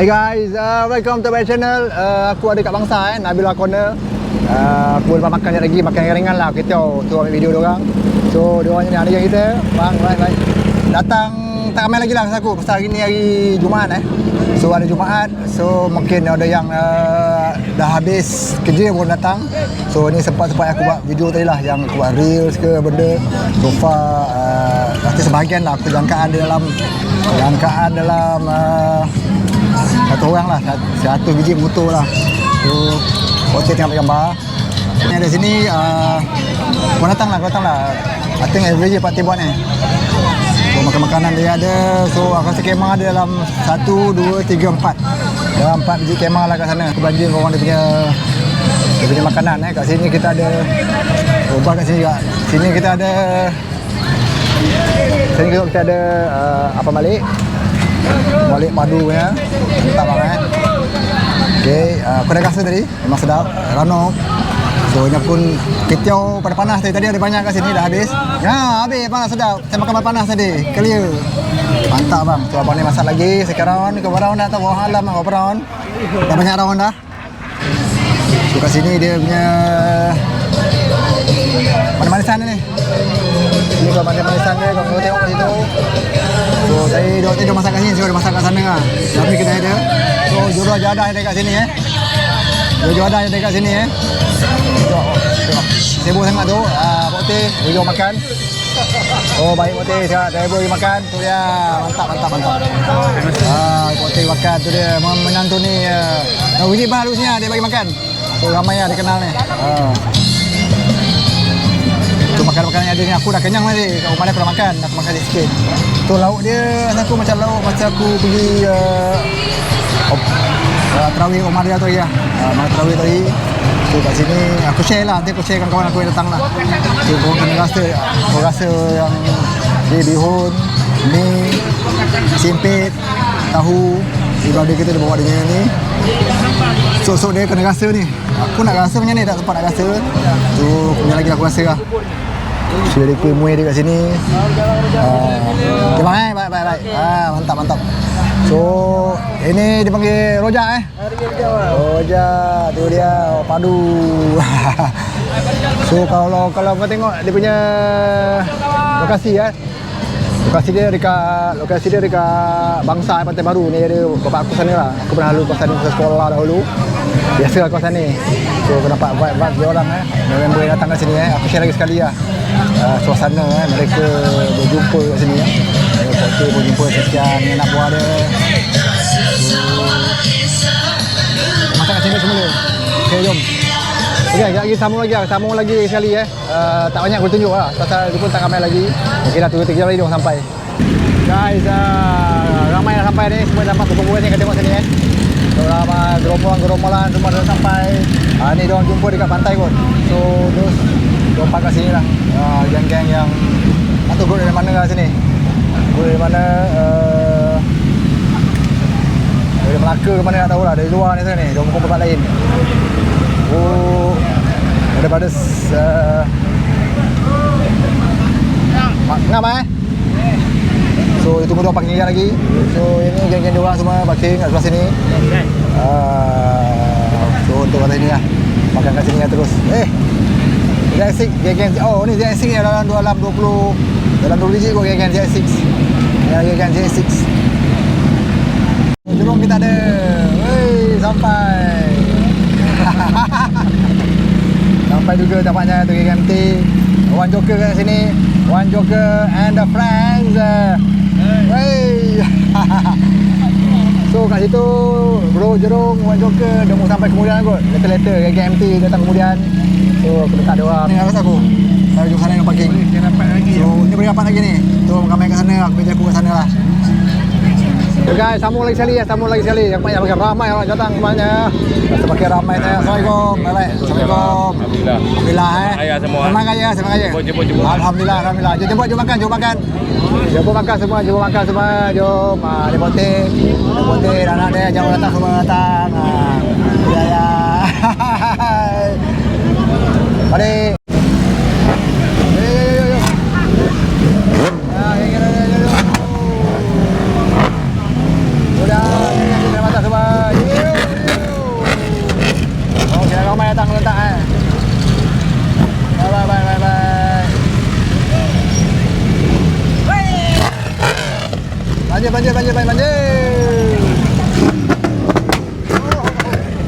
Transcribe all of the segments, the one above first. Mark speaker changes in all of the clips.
Speaker 1: Hey guys, welcome to my channel. Aku ada kat Bangsa Nabila Corner. Aku lepas makan lagi, makan ringan lah. Kita tu ambil video diorang. So diorang ni ada yang kita. Bang, baik. Datang tak ramai lagi lah aku. Pasal hari ni hari Jumaat So ada Jumaat. So mungkin ada yang dah habis kerja baru datang. So ni sempat-sempat aku buat video tadi lah, yang aku buat reels ke benda. So far pasti sebahagian lah aku jangkaan dalam satu orang lah, satu biji motor lah. So okey, tengok gambar. Ni ada sini kau datang lah. I think average party buat ni. So makan makanan dia ada. So aku rasa kemah ada dalam 1, 2, 3, 4. Dalam 4 biji kemah lah kat sana. Aku belanja korang dia punya makanan kat sini kita ada ubah kat sini juga. Sini kita ada apa balik padu punya. Mantap bang Okey, aku dah rasa tadi memang sedap. Rano. So ini pun ketiau pada panas tadi ada banyak kat sini dah habis. Ya, habis panas sedap. Saya makan panas tadi. Clear. Mantap bang. So abang ni masak lagi sekarang ni, ke round dah tahu alam berapa round. Dah banyak round dah. So kat sini dia punya manis-manisan ni. Ini kalau manis-manisan dia, kalau tengok kat situ. So tadi dia masak kat sini, dia masak kat sana lah. Tapi kedai dia. So juruh jadah ada kat sini Juruh jadah ada kat sini Tengok. Sibuk sangat tu. Pak Teh, bagi makan. Oh baik Pak Teh, saya bagi makan. Tu dia. Mantap. Pak Teh makan tu dia. Menantu ni wujud bahalusnya dia bagi makan. So ramai lah dia kenal ni. Tu makan-makanan yang ada ni aku dah kenyang tadi. Kat rumah dia aku dah makan. Aku makan sikit. Tu lauk dia aku macam lauk macam aku pergi terawih rumah dia tu ya. Malam terawih tadi. So kat sini aku share lah. Nanti aku share kawan-kawan aku yang datang lah. So kau kena rasa yang dia bihun, mi, simpit, tahu. Ibadah kita dia bawa dia ni. So dia kena rasa ni. Aku nak rasa macam ni, tak sempat nak rasa. So punya lagi aku rasa lah. Sudah ada kuih muih dia kat sini. Okay bang baik. Mantap. So ini dipanggil rojak Rojak tu dia padu. So kalau kau tengok dia punya lokasi lokasi dia dekat Bangsa Pantai Baru ni. Ada bapak aku sana lah. Aku pernah lalu kawasan ni masa sekolah dahulu. Biasa lah kawasan ni. So aku nampak vibe dia orang member yang datang kat sini aku share lagi sekali lah. Suasana mereka berjumpa kat sini Pokok berjumpa sekian anak buah dia. Masak kat sini semula. Okey, jom. Okey, lagi sambung lagi sekali tak banyak aku tunjuk lah pasal dia pun tak ramai lagi. Okey dah 2-3 jam lagi dia sampai. Guys, ramai dah sampai ni. Semua dapat kumpul ni kat tengok sini So ramai gerombolan semua dah sampai. Ni dia orang jumpa dekat pantai kot. So terus lompat kat sini lah. Geng-geng yang atau group dari mana lah sini. Group dari mana dari Melaka ke mana tak tahulah. Dari luar ni sana ni. Dia kumpul tempat lain. Daripada ngam So itu tunggu dia parking lagi. So ini geng-geng diorang semua parking kat sebelah sini. So untuk kata ini lah. Makan kat sini lah terus. ZX6 geng-geng. Oh ni ZX6 ni dalam 20 biji kot geng-geng ZX6. Geng-geng ZX6. Jom kita ada. Sampai. Sampai juga tampaknya tu geng MT. One Joker kat sini. One Joker and the friends. So kat situ Bro Jerung, One Joker dia mau sampai kemudian kot. Later geng MT datang kemudian. So aku dekat dia orang. Ni rasa aku. Saya duduk sana yang parking. So ni boleh dapat lagi ni. Tu ramai kat sana, aku kerja aku kat sana lah. So guys, sambung lagi sekali. Yang banyak makin ramai orang datang semuanya. Semakin ramai saya. Assalamualaikum. Assalamualaikum. Alhamdulillah Selamat raya. Jemput. Alhamdulillah. Jom makan. Jom makan semua. Jom. Dia pote. Anak dia jangan datang semua datang. Ya. Mari. Udah, terima kasih semua. banjir.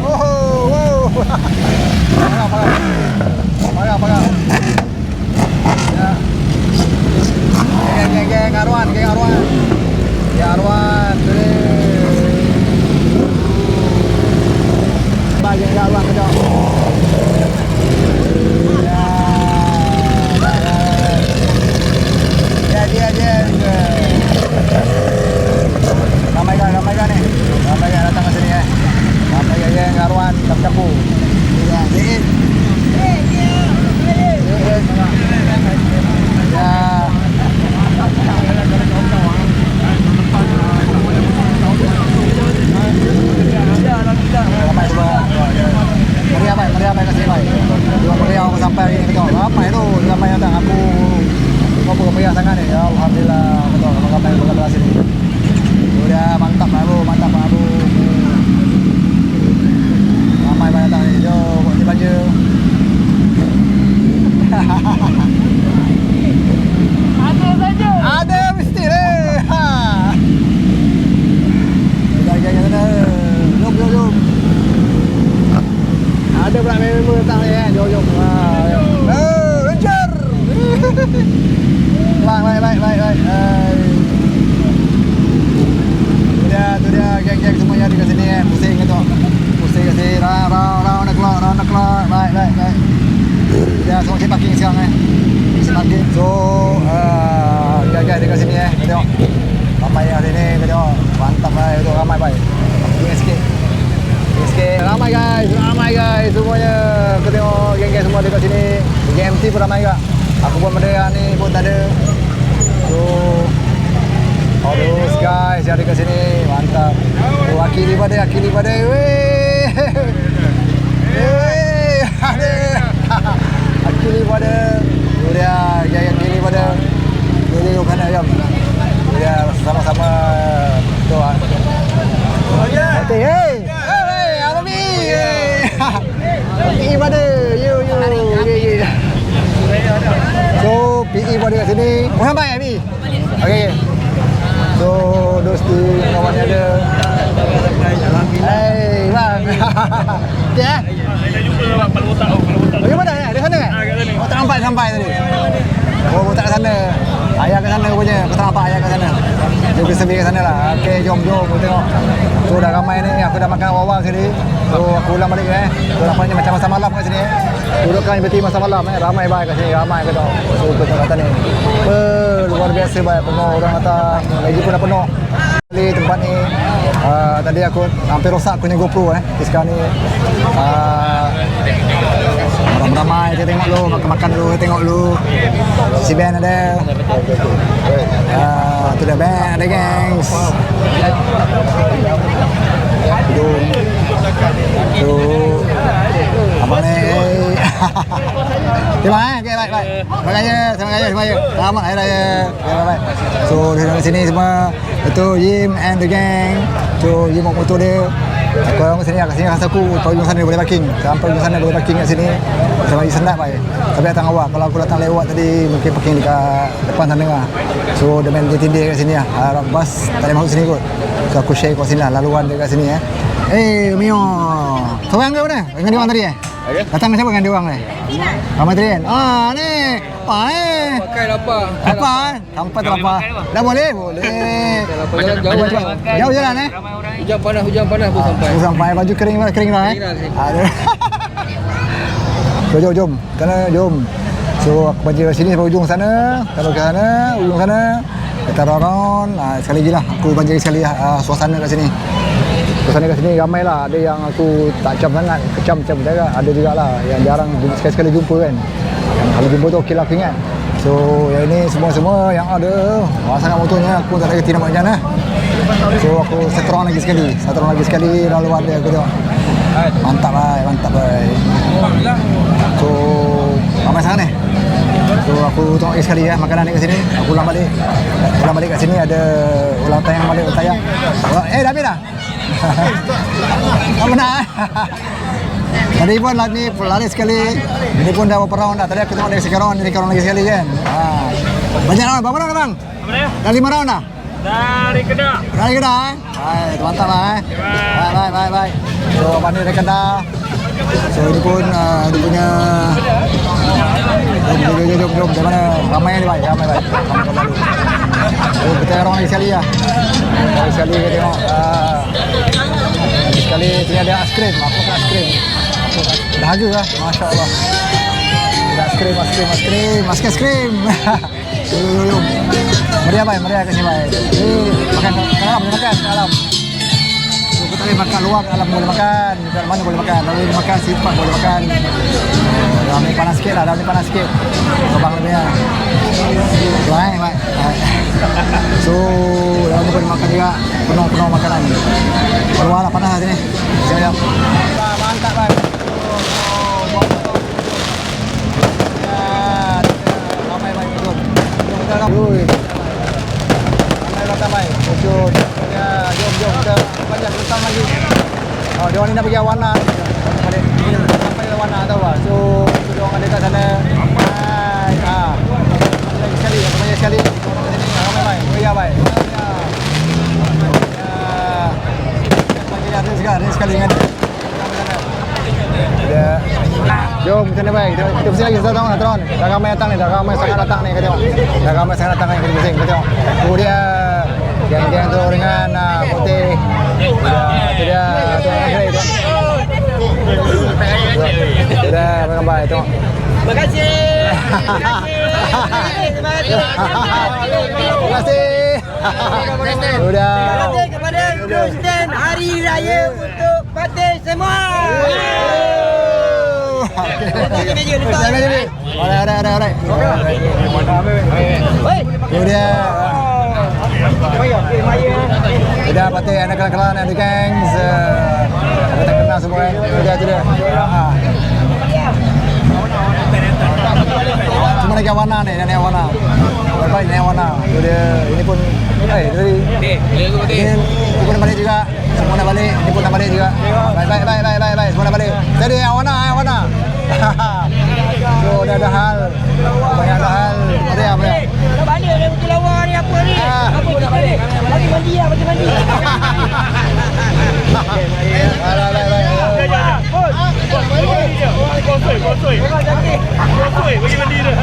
Speaker 1: Oh. Parah. Ya. Geng Arwan. Ya Arwan. Geng Arwan kejap. Ya. Dia. Ramai kan ni. Ramai kan datang ke sini Ramai geng Arwan campur. Ya, Din. Ramai kat sini baik. Dua meriah aku sampai hari ni betul. Ramai datang aku. Kau meriah sangat ni. Ya alhamdulillah betul ramai berkat sini. Sudah mantap lah bro. Ramai banyak datang ni. Jom buat baju. Ada mesti deh. Kita jalan sana. Jom. Ada pula member datang ni Jom. Ranger. Baik. Tu dia geng-geng semuanya di sini pusing ke tu. Pusing ke sini. Round nak keluar. Baik. Dia semua cek parking sekarang parking. So geng-geng dekat sini tengok. Ramai hari ni tengok. Mantap lah tu ramai baik. Parking sikit. Ramai guys semuanya. Aku tengok geng-geng semua dekat sini. GMT pun ramai juga. Aku buat benda ni pun tak ada. So terus guys yang dekat sini mantap. Akili pada weh. Akili pada dia akili pada dia kena jom. Dia sama-sama tu ah. Hey. Apa ni? PE pada you. So PE pada kat sini. Sampai Abi. Okey. So dosti kawan ada. Hey bang. Okey.
Speaker 2: Saya jumpa Pak Botak.
Speaker 1: Bagaimana ya? Di sana kan? Oh tak nampak sampai tadi. Oh tak ke sana. Ayah ke sana punya. Kau tak nampak ayah ke sana. Dia bersebi ke sana lah. Okey jom kita tengok. So dah ramai ni. Aku dah makan awal sini. So aku ulang balik So nampaknya macam masa malam kat sini Dudukan berarti masa malam Ramai baik kat sini. Ramai ke tau. So kita kata ni. Luar biasa baik. Penuh orang kata. Lagi pun dah penuh. Di tempat ni tadi aku hampir rosak punya GoPro sekarang ni ramai kita tengok lu makan dulu tengok lu si band ada tu dah band ada gengs tu abang ni terima kasih baik terima kasih selamat hari raya baik so dari sini semua itu Yim and the gang so Yim bawa motor dia aku orang sini kat sini rasa aku ujung sana boleh parking sampai ujung sana boleh parking kat sini sama lagi sendak baik tapi datang awal kalau aku datang lewat tadi mungkin parking dekat depan sana lah so dia main tindih kat sini lah bas tak boleh masuk sini kot so aku share kat sini lah laluan dekat sini Mio seorang ke mana dengan diorang tadi datang siapa dengan diorang ni Ramai Trian ni
Speaker 2: Pakai lapar.
Speaker 1: Sampai terlapar. Dah boleh? Jauh jalan
Speaker 2: Hujan panas pun sampai.
Speaker 1: Sampai baju kering dah Jom. Jom. So aku baca sini sampai ujung sana. Kalau ke sana, ujung sana kita round. Sekali lagi lah aku baca sekali suasana kat sini. Suasana kat sini ramai lah. Ada yang aku tak cam sangat, kecam juga. Ada juga lah yang jarang sekali-sekali jumpa kan. Kalau jumpa tu okey lah aku ingat. So yang ini semua yang ada sangat motornya aku tak ada kerti nak buat macam mana. So aku satu orang lagi sekali lalu ada aku tengok. Mantap lah. So ramai sangat ni. So aku tengok lagi sekali makanan ni kat sini. Aku ulang balik kat sini ada ulang tayang balik tayang. Dah habis dah. Tak benar. Tadi pun ni lari sekali. Ini pun dah berapa round dah. Tadi aku tengok dari sekarang lagi sekali kan. Banyak round. Berapa round bang? Dah 5 round dah?
Speaker 2: Dari Kedah.
Speaker 1: Dari Kedah Baik, mantap lah Baik. So, Abang ni dari Kedah. So, ini pun dia punya jom dari mana? Ramai ni baik, ramai baik. So, kita orang lagi sekali lah. Lagi sekali kita tengok. Lagi sekali sini ada aiskrim. Aku makan aiskrim. Dahaga lah, Masya Allah. Aiskrim. Jom. Meriah kat sini baik. Ni makan kat alam, boleh makan kat alam. So, kita boleh makan luar kat alam boleh makan. Dekat mana boleh makan. Kalau boleh makan, sifat boleh makan. Dalam ni panas sikit lah, Abang lebih lah. Baik. So, dalam ni boleh makan juga. Penuh makanan. Keluar lah, panas lah sini. Siap. Mantap baik. Ramai baik betul. Ramai. Jom kita panjang letak lagi. Dia orang ni nak pergi Awana. Sampai Awana tahu tak? So dia orang ada kat sana. Banyak sekali. Ramai baik. Meriah baik. Ada sekali dengan jom kita ni baik. Kita bersih lagi kita tengok Tron. Dah ramai datang ni, sangat datang ni kita tengok. Kita bersih kita tengok. Tu dia geng-geng tu dengan putih. Tu dia Sudah ramai tengok.
Speaker 3: Terima kasih.
Speaker 1: Terima kasih. Sudah.
Speaker 3: Terima kasih kepada Presiden Hari Raya untuk Patih semua.
Speaker 1: Alright. Itu dia. Sudah Patih anak kelan-kelan ada gangs. Kita kenal semua kan. Itu dia. Cuma lagi Awana ni, dan Awana. Baik ni Awana. Ini pun ini pun nak balik juga. Semua nak balik, ini pun nak balik juga. Baik. Semua nak balik. Jadi Awana. So dah ada hal. Banyak ada hal. Meriah.
Speaker 3: Dah balik dah pergi lawa ni apa ni? Apa tak balik? Bagi mandi.
Speaker 1: Baik.
Speaker 2: Kosoi. Bagi mandi dia.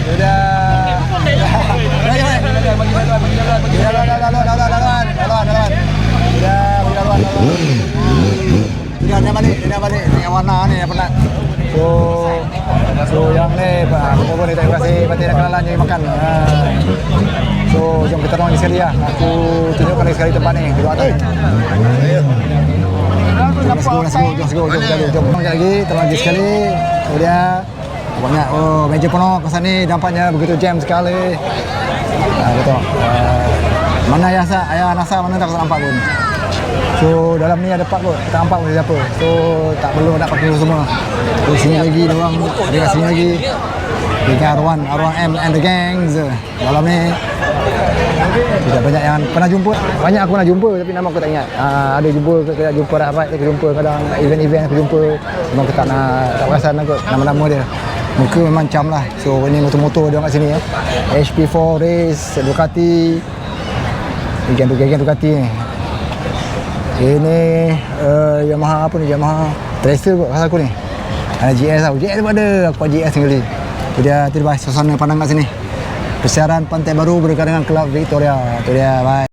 Speaker 1: Sudah. Dia balik. Tengok warna ni yang penat. So yang ni apa ni terima kasih Patih dah kenalan jadi makan. So jom kita orang sekali lah. Aku tunjukkan lagi sekali tempat ni. Duduk atas ni. Let's go. Jom lagi. Terima kasih sekali. Kemudian banyak meja penuh kesan ni, nampaknya begitu jam sekali. Betul. Mana ayah Nasa mana tak nampak pun. So dalam ni ada part kot, tak nampak pun siapa. So tak perlu nak pakai semua. So sini lagi dia orang ada kat sini lagi. Dengan Arwan M and the gangs. Dalam ni tidak banyak yang pernah jumpa. Banyak aku pernah jumpa tapi nama aku tak ingat. Ada jumpa rapat, aku jumpa kadang event aku jumpa. Memang aku tak perasan aku nama-nama dia. Muka memang macam lah. So ini motor-motor dia kat sini ya. HP4 race, Ducati. Geng Ducati ni. Ini Yamaha apa ni? Yamaha Tracer kot rasa aku ni. Ada GS tau. GS pun ada. Aku buat GS sekali. Tu dia, suasana pandang kat sini. Persiaran Pantai Baru berdekat dengan Kelab Victoria. Tu dia, bye.